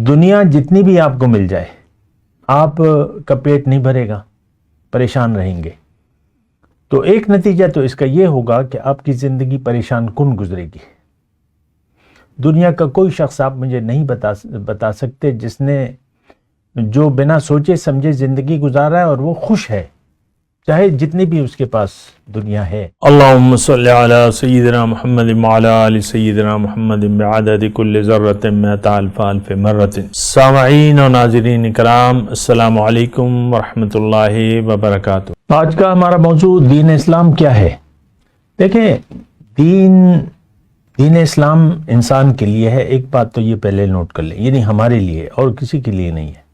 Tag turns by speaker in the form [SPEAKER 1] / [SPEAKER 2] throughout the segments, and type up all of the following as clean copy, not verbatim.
[SPEAKER 1] دنیا جتنی بھی آپ کو مل جائے آپ کا پیٹ نہیں بھرے گا، پریشان رہیں گے. تو ایک نتیجہ تو اس کا یہ ہوگا کہ آپ کی زندگی پریشان کن گزرے گی. دنیا کا کوئی شخص آپ مجھے نہیں بتا سکتے جس نے جو بنا سوچے سمجھے زندگی گزارا ہے اور وہ خوش ہے، چاہے جتنی بھی اس کے پاس دنیا ہے.
[SPEAKER 2] اللہم صلی علی سیدنا محمد وعلی آل سیدنا محمد بعدد کل ذرۃ مئۃ الف الف مرۃ. سامعین و ناظرین کرام، السلام علیکم ورحمۃ اللہ وبرکاتہ.
[SPEAKER 1] آج کا ہمارا موضوع دین اسلام کیا ہے. دیکھیں، دین اسلام انسان کے لیے ہے. ایک بات تو یہ پہلے نوٹ کر لیں، یعنی ہمارے لیے اور کسی کے لیے نہیں ہے.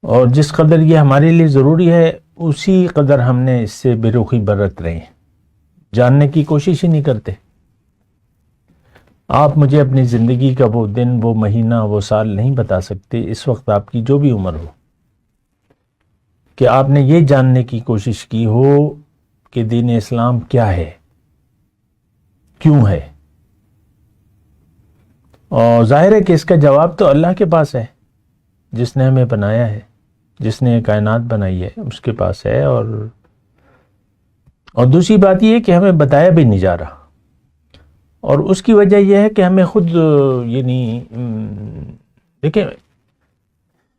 [SPEAKER 1] اور جس قدر یہ ہمارے لیے ضروری ہے اسی قدر ہم نے اس سے بے رخی برت رہے ہیں، جاننے کی کوشش ہی نہیں کرتے. آپ مجھے اپنی زندگی کا وہ دن، وہ مہینہ، وہ سال نہیں بتا سکتے، اس وقت آپ کی جو بھی عمر ہو، کہ آپ نے یہ جاننے کی کوشش کی ہو کہ دین اسلام کیا ہے، کیوں ہے. اور ظاہر ہے کہ اس کا جواب تو اللہ کے پاس ہے، جس نے ہمیں بنایا ہے، جس نے کائنات بنائی ہے، اس کے پاس ہے. اور دوسری بات یہ ہے کہ ہمیں بتایا بھی نہیں جا رہا، اور اس کی وجہ یہ ہے کہ ہمیں خود یعنی دیکھیں،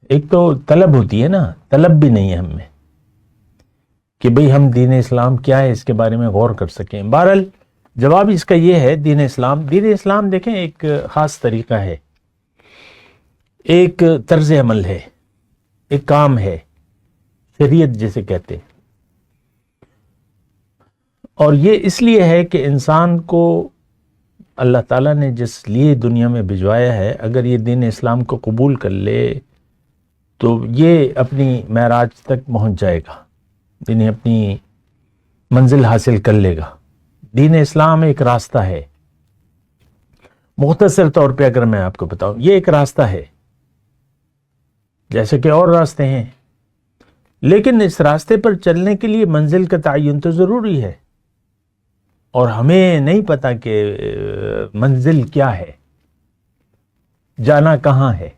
[SPEAKER 1] ایک تو طلب ہوتی ہے نا، طلب بھی نہیں ہے ہم میں کہ بھئی ہم دین اسلام کیا ہے اس کے بارے میں غور کر سکیں. بہرحال جواب اس کا یہ ہے، دین اسلام دیکھیں ایک خاص طریقہ ہے، ایک طرز عمل ہے، ایک کام ہے، شریعت جسے کہتے ہیں. اور یہ اس لیے ہے کہ انسان کو اللہ تعالیٰ نے جس لیے دنیا میں بھجوایا ہے، اگر یہ دین اسلام کو قبول کر لے تو یہ اپنی معراج تک پہنچ جائے گا، یعنی اپنی منزل حاصل کر لے گا. دین اسلام ایک راستہ ہے. مختصر طور پہ اگر میں آپ کو بتاؤں، یہ ایک راستہ ہے جیسے کہ اور راستے ہیں، لیکن اس راستے پر چلنے کے لیے منزل کا تعین تو ضروری ہے. اور ہمیں نہیں پتا کہ منزل کیا ہے، جانا کہاں ہے.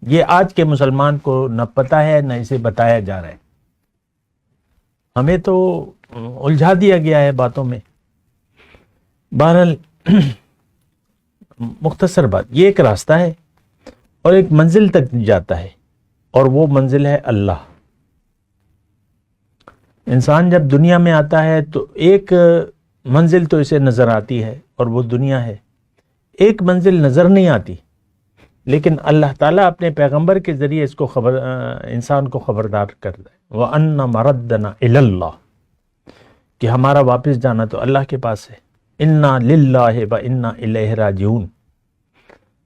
[SPEAKER 1] یہ آج کے مسلمان کو نہ پتا ہے نہ اسے بتایا جا رہا ہے. ہمیں تو الجھا دیا گیا ہے باتوں میں. بہرحال مختصر بات، یہ ایک راستہ ہے اور ایک منزل تک جاتا ہے، اور وہ منزل ہے اللہ. انسان جب دنیا میں آتا ہے تو ایک منزل تو اسے نظر آتی ہے اور وہ دنیا ہے. ایک منزل نظر نہیں آتی، لیکن اللہ تعالیٰ اپنے پیغمبر کے ذریعے اس کو انسان کو خبردار کر دے، وَأَنَّ مَرَدَّنَا إِلَى اللَّهِ، کہ ہمارا واپس جانا تو اللہ کے پاس ہے. اِنَّا لِلَّهِ وَإِنَّا إِلَيْهِ رَاجِعُونَ،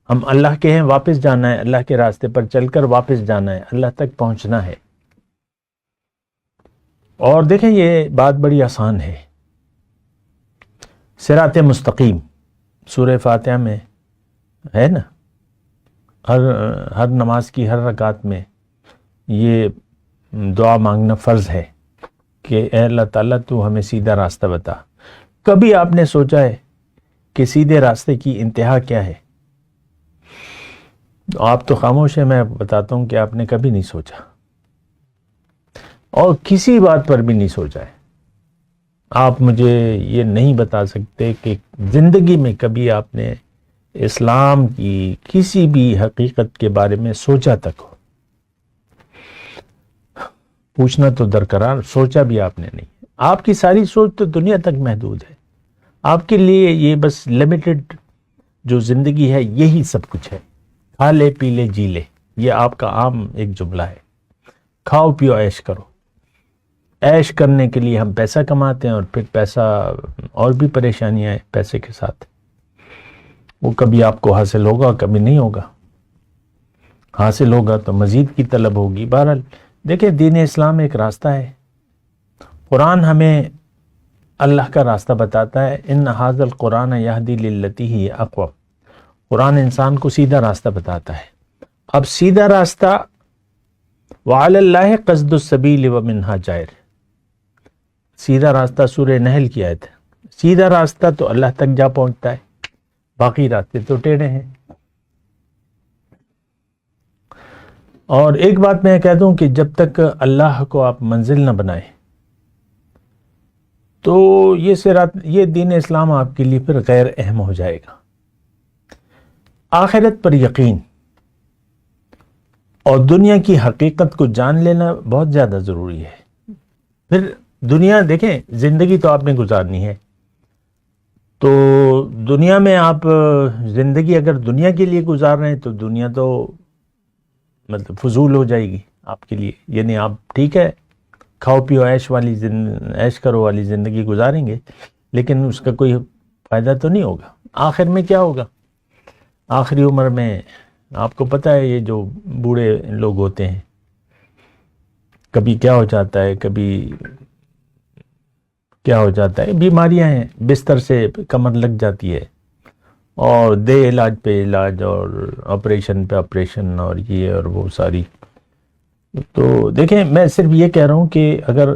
[SPEAKER 1] ہم اللہ کے ہیں، واپس جانا ہے، اللہ کے راستے پر چل کر واپس جانا ہے، اللہ تک پہنچنا ہے. اور دیکھیں یہ بات بڑی آسان ہے. صراط مستقیم سورہ فاتحہ میں ہے نا، ہر نماز کی ہر رکعت میں یہ دعا مانگنا فرض ہے کہ اے اللہ تعالیٰ تو ہمیں سیدھا راستہ بتا. کبھی آپ نے سوچا ہے کہ سیدھے راستے کی انتہا کیا ہے؟ آپ تو خاموش ہیں، میں بتاتا ہوں کہ آپ نے کبھی نہیں سوچا، اور کسی بات پر بھی نہیں سوچا ہے. آپ مجھے یہ نہیں بتا سکتے کہ زندگی میں کبھی آپ نے اسلام کی کسی بھی حقیقت کے بارے میں سوچا تک ہو. پوچھنا تو درکرار، سوچا بھی آپ نے نہیں. آپ کی ساری سوچ تو دنیا تک محدود ہے. آپ کے لیے یہ بس لمیٹڈ جو زندگی ہے یہی سب کچھ ہے. کھا لے پی لے جی لے، یہ آپ کا عام ایک جملہ ہے. کھاؤ پیو عیش کرو. عیش کرنے کے لیے ہم پیسہ کماتے ہیں، اور پھر پیسہ اور بھی پریشانیاں ہیں پیسے کے ساتھ. وہ کبھی آپ کو حاصل ہوگا، کبھی نہیں ہوگا. حاصل ہوگا تو مزید کی طلب ہوگی. بہرحال دیکھیں، دین اسلام ایک راستہ ہے. قرآن ہمیں اللہ کا راستہ بتاتا ہے. ان ھذا القرآن یہدی للتی ہی اقوم. قرآن انسان کو سیدھا راستہ بتاتا ہے. اب سیدھا راستہ وعلی اللہ قصد السبیل ومنہا جائر، سیدھا راستہ سورہ نحل کی آیت ہے. سیدھا راستہ تو اللہ تک جا پہنچتا ہے، باقی راستے تو ٹیڑھے ہیں. اور ایک بات میں کہہ دوں کہ جب تک اللہ کو آپ منزل نہ بنائیں تو یہ دین اسلام آپ کے لیے پھر غیر اہم ہو جائے گا۔ آخرت پر یقین اور دنیا کی حقیقت کو جان لینا بہت زیادہ ضروری ہے۔ پھر دنیا دیکھیں، زندگی تو آپ نے گزارنی ہے، تو دنیا میں آپ زندگی اگر دنیا کے لیے گزار رہے ہیں تو دنیا تو مطلب فضول ہو جائے گی آپ کے لیے، یعنی آپ ٹھیک ہے کھاؤ پیو عیش کرو والی زندگی گزاریں گے، لیکن اس کا کوئی فائدہ تو نہیں ہوگا۔ آخر میں کیا ہوگا؟ آخری عمر میں آپ کو پتہ ہے یہ جو بوڑھے لوگ ہوتے ہیں کبھی کیا ہو جاتا ہے، کبھی کیا ہو جاتا ہے، بیماریاں ہیں، بستر سے کمر لگ جاتی ہے اور دے علاج پہ علاج اور آپریشن پہ آپریشن اور یہ اور وہ ساری۔ تو دیکھیں، میں صرف یہ کہہ رہا ہوں کہ اگر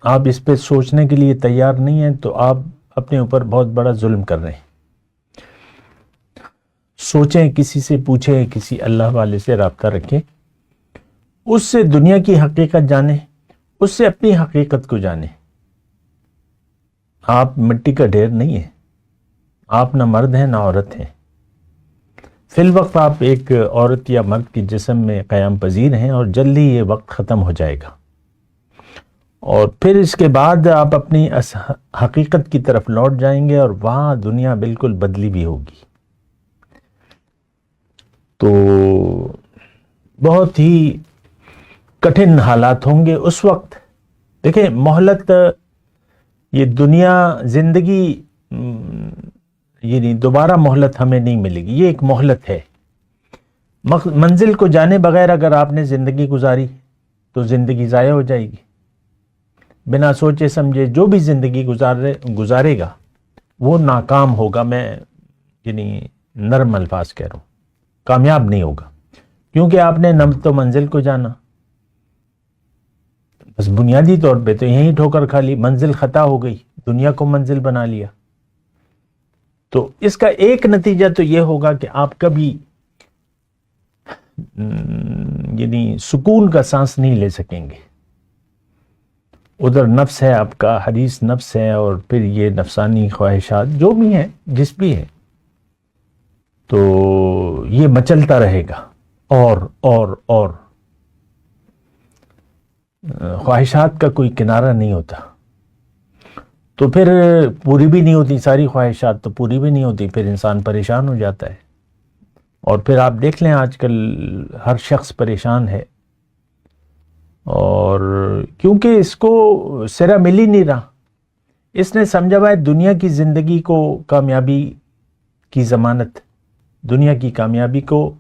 [SPEAKER 1] آپ اس پہ سوچنے کے لیے تیار نہیں ہیں تو آپ اپنے اوپر بہت بڑا ظلم کر رہے ہیں۔ سوچیں، کسی سے پوچھیں، کسی اللہ والے سے رابطہ رکھیں، اس سے دنیا کی حقیقت جانیں، اس سے اپنی حقیقت کو جانیں۔ آپ مٹی کا ڈھیر نہیں ہیں، آپ نہ مرد ہیں نہ عورت ہیں۔ فی الوقت آپ ایک عورت یا مرد کے جسم میں قیام پذیر ہیں اور جلدی یہ وقت ختم ہو جائے گا، اور پھر اس کے بعد آپ اپنی حقیقت کی طرف لوٹ جائیں گے اور وہاں دنیا بالکل بدلی بھی ہوگی۔ تو بہت ہی کٹھن حالات ہوں گے اس وقت۔ دیکھیں، مہلت، یہ دنیا زندگی یعنی دوبارہ مہلت ہمیں نہیں ملے گی، یہ ایک مہلت ہے۔ منزل کو جانے بغیر اگر آپ نے زندگی گزاری تو زندگی ضائع ہو جائے گی۔ بنا سوچے سمجھے جو بھی زندگی گزارے گا وہ ناکام ہوگا۔ میں یعنی نرم الفاظ کہہ رہا ہوں، کامیاب نہیں ہوگا، کیونکہ آپ نے نہ تو منزل کو جانا، بس بنیادی طور پہ تو یہیں ٹھوکر کھا لی، منزل خطا ہو گئی، دنیا کو منزل بنا لیا۔ تو اس کا ایک نتیجہ تو یہ ہوگا کہ آپ کبھی یعنی سکون کا سانس نہیں لے سکیں گے۔ ادھر نفس ہے آپ کا، حدیث نفس ہے، اور پھر یہ نفسانی خواہشات جو بھی ہیں، جس بھی ہیں، تو یہ مچلتا رہے گا اور خواہشات کا کوئی کنارہ نہیں ہوتا، تو پھر پوری بھی نہیں ہوتی، ساری خواہشات تو پوری بھی نہیں ہوتی، پھر انسان پریشان ہو جاتا ہے۔ اور پھر آپ دیکھ لیں آج کل ہر شخص پریشان ہے، اور کیونکہ اس کو سرا مل ہی نہیں رہا۔ اس نے سمجھا ہوا ہے دنیا کی زندگی کو کامیابی کی ضمانت، دنیا کی کامیابی کو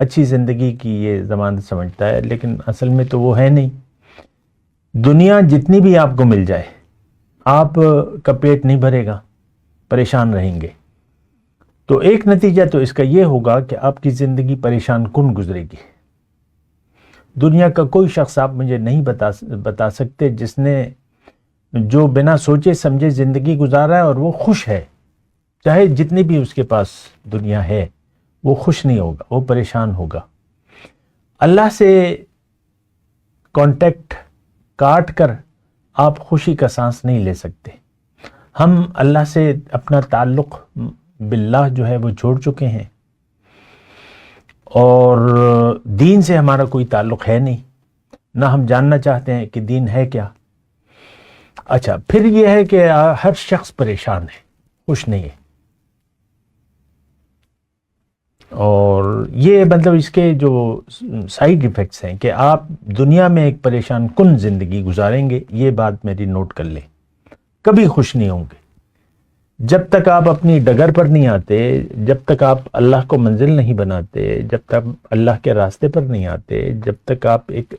[SPEAKER 1] اچھی زندگی کی یہ ضمانت سمجھتا ہے، لیکن اصل میں تو وہ ہے نہیں۔ دنیا جتنی بھی آپ کو مل جائے، آپ کا پیٹ نہیں بھرے گا، پریشان رہیں گے۔ تو ایک نتیجہ تو اس کا یہ ہوگا کہ آپ کی زندگی پریشان کن گزرے گی۔ دنیا کا کوئی شخص آپ مجھے نہیں بتا سکتے جس نے جو بنا سوچے سمجھے زندگی گزارا ہے اور وہ خوش ہے، چاہے جتنی بھی اس کے پاس دنیا ہے، وہ خوش نہیں ہوگا، وہ پریشان ہوگا۔ اللہ سے کانٹیکٹ کاٹ کر آپ خوشی کا سانس نہیں لے سکتے۔ ہم اللہ سے اپنا تعلق باللہ جو ہے وہ چھوڑ چکے ہیں، اور دین سے ہمارا کوئی تعلق ہے نہیں، نہ ہم جاننا چاہتے ہیں کہ دین ہے کیا۔ اچھا، پھر یہ ہے کہ ہر شخص پریشان ہے، خوش نہیں ہے، اور یہ مطلب اس کے جو سائیڈ ایفیکٹس ہیں کہ آپ دنیا میں ایک پریشان کن زندگی گزاریں گے، یہ بات میری نوٹ کر لیں، کبھی خوش نہیں ہوں گے۔ جب تک آپ اپنی ڈگر پر نہیں آتے، جب تک آپ اللہ کو منزل نہیں بناتے، جب تک اللہ کے راستے پر نہیں آتے، جب تک آپ ایک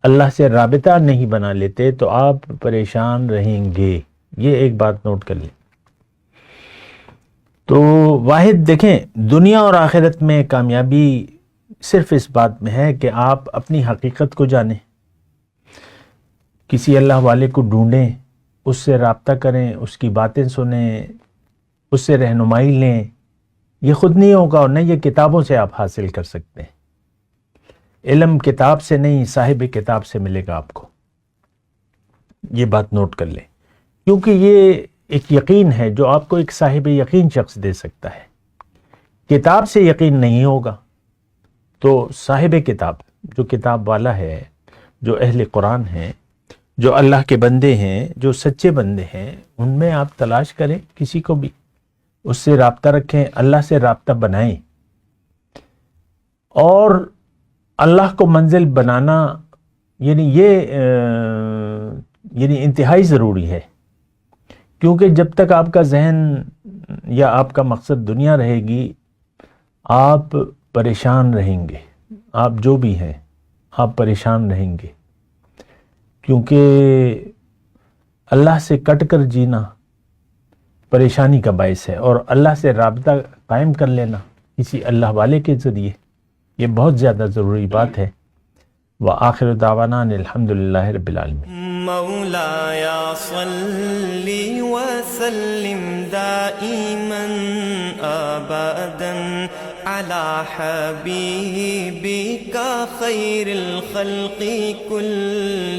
[SPEAKER 1] اللہ سے رابطہ نہیں بنا لیتے، تو آپ پریشان رہیں گے۔ یہ ایک بات نوٹ کر لیں۔ تو واحد دیکھیں، دنیا اور آخرت میں کامیابی صرف اس بات میں ہے کہ آپ اپنی حقیقت کو جانیں، کسی اللہ والے کو ڈھونڈیں، اس سے رابطہ کریں، اس کی باتیں سنیں، اس سے رہنمائی لیں۔ یہ خود نہیں ہوگا اور نہ یہ کتابوں سے آپ حاصل کر سکتے ہیں۔ علم کتاب سے نہیں صاحب کتاب سے ملے گا آپ کو، یہ بات نوٹ کر لیں، کیونکہ یہ ایک یقین ہے جو آپ کو ایک صاحب یقین شخص دے سکتا ہے۔ کتاب سے یقین نہیں ہوگا تو صاحب کتاب، جو کتاب والا ہے، جو اہل قرآن ہیں، جو اللہ کے بندے ہیں، جو سچے بندے ہیں، ان میں آپ تلاش کریں، کسی کو بھی اس سے رابطہ رکھیں، اللہ سے رابطہ بنائیں، اور اللہ کو منزل بنانا یعنی انتہائی ضروری ہے، کیونکہ جب تک آپ کا ذہن یا آپ کا مقصد دنیا رہے گی آپ پریشان رہیں گے، آپ جو بھی ہیں آپ پریشان رہیں گے، کیونکہ اللہ سے کٹ کر جینا پریشانی کا باعث ہے، اور اللہ سے رابطہ قائم کر لینا کسی اللہ والے کے ذریعے یہ بہت زیادہ ضروری بات ہے۔ وآخر دعوانا الحمدللہ رب العالمین۔
[SPEAKER 3] مولاي صل وسلم دائما ابدا على حبيبك خير الخلق كلهم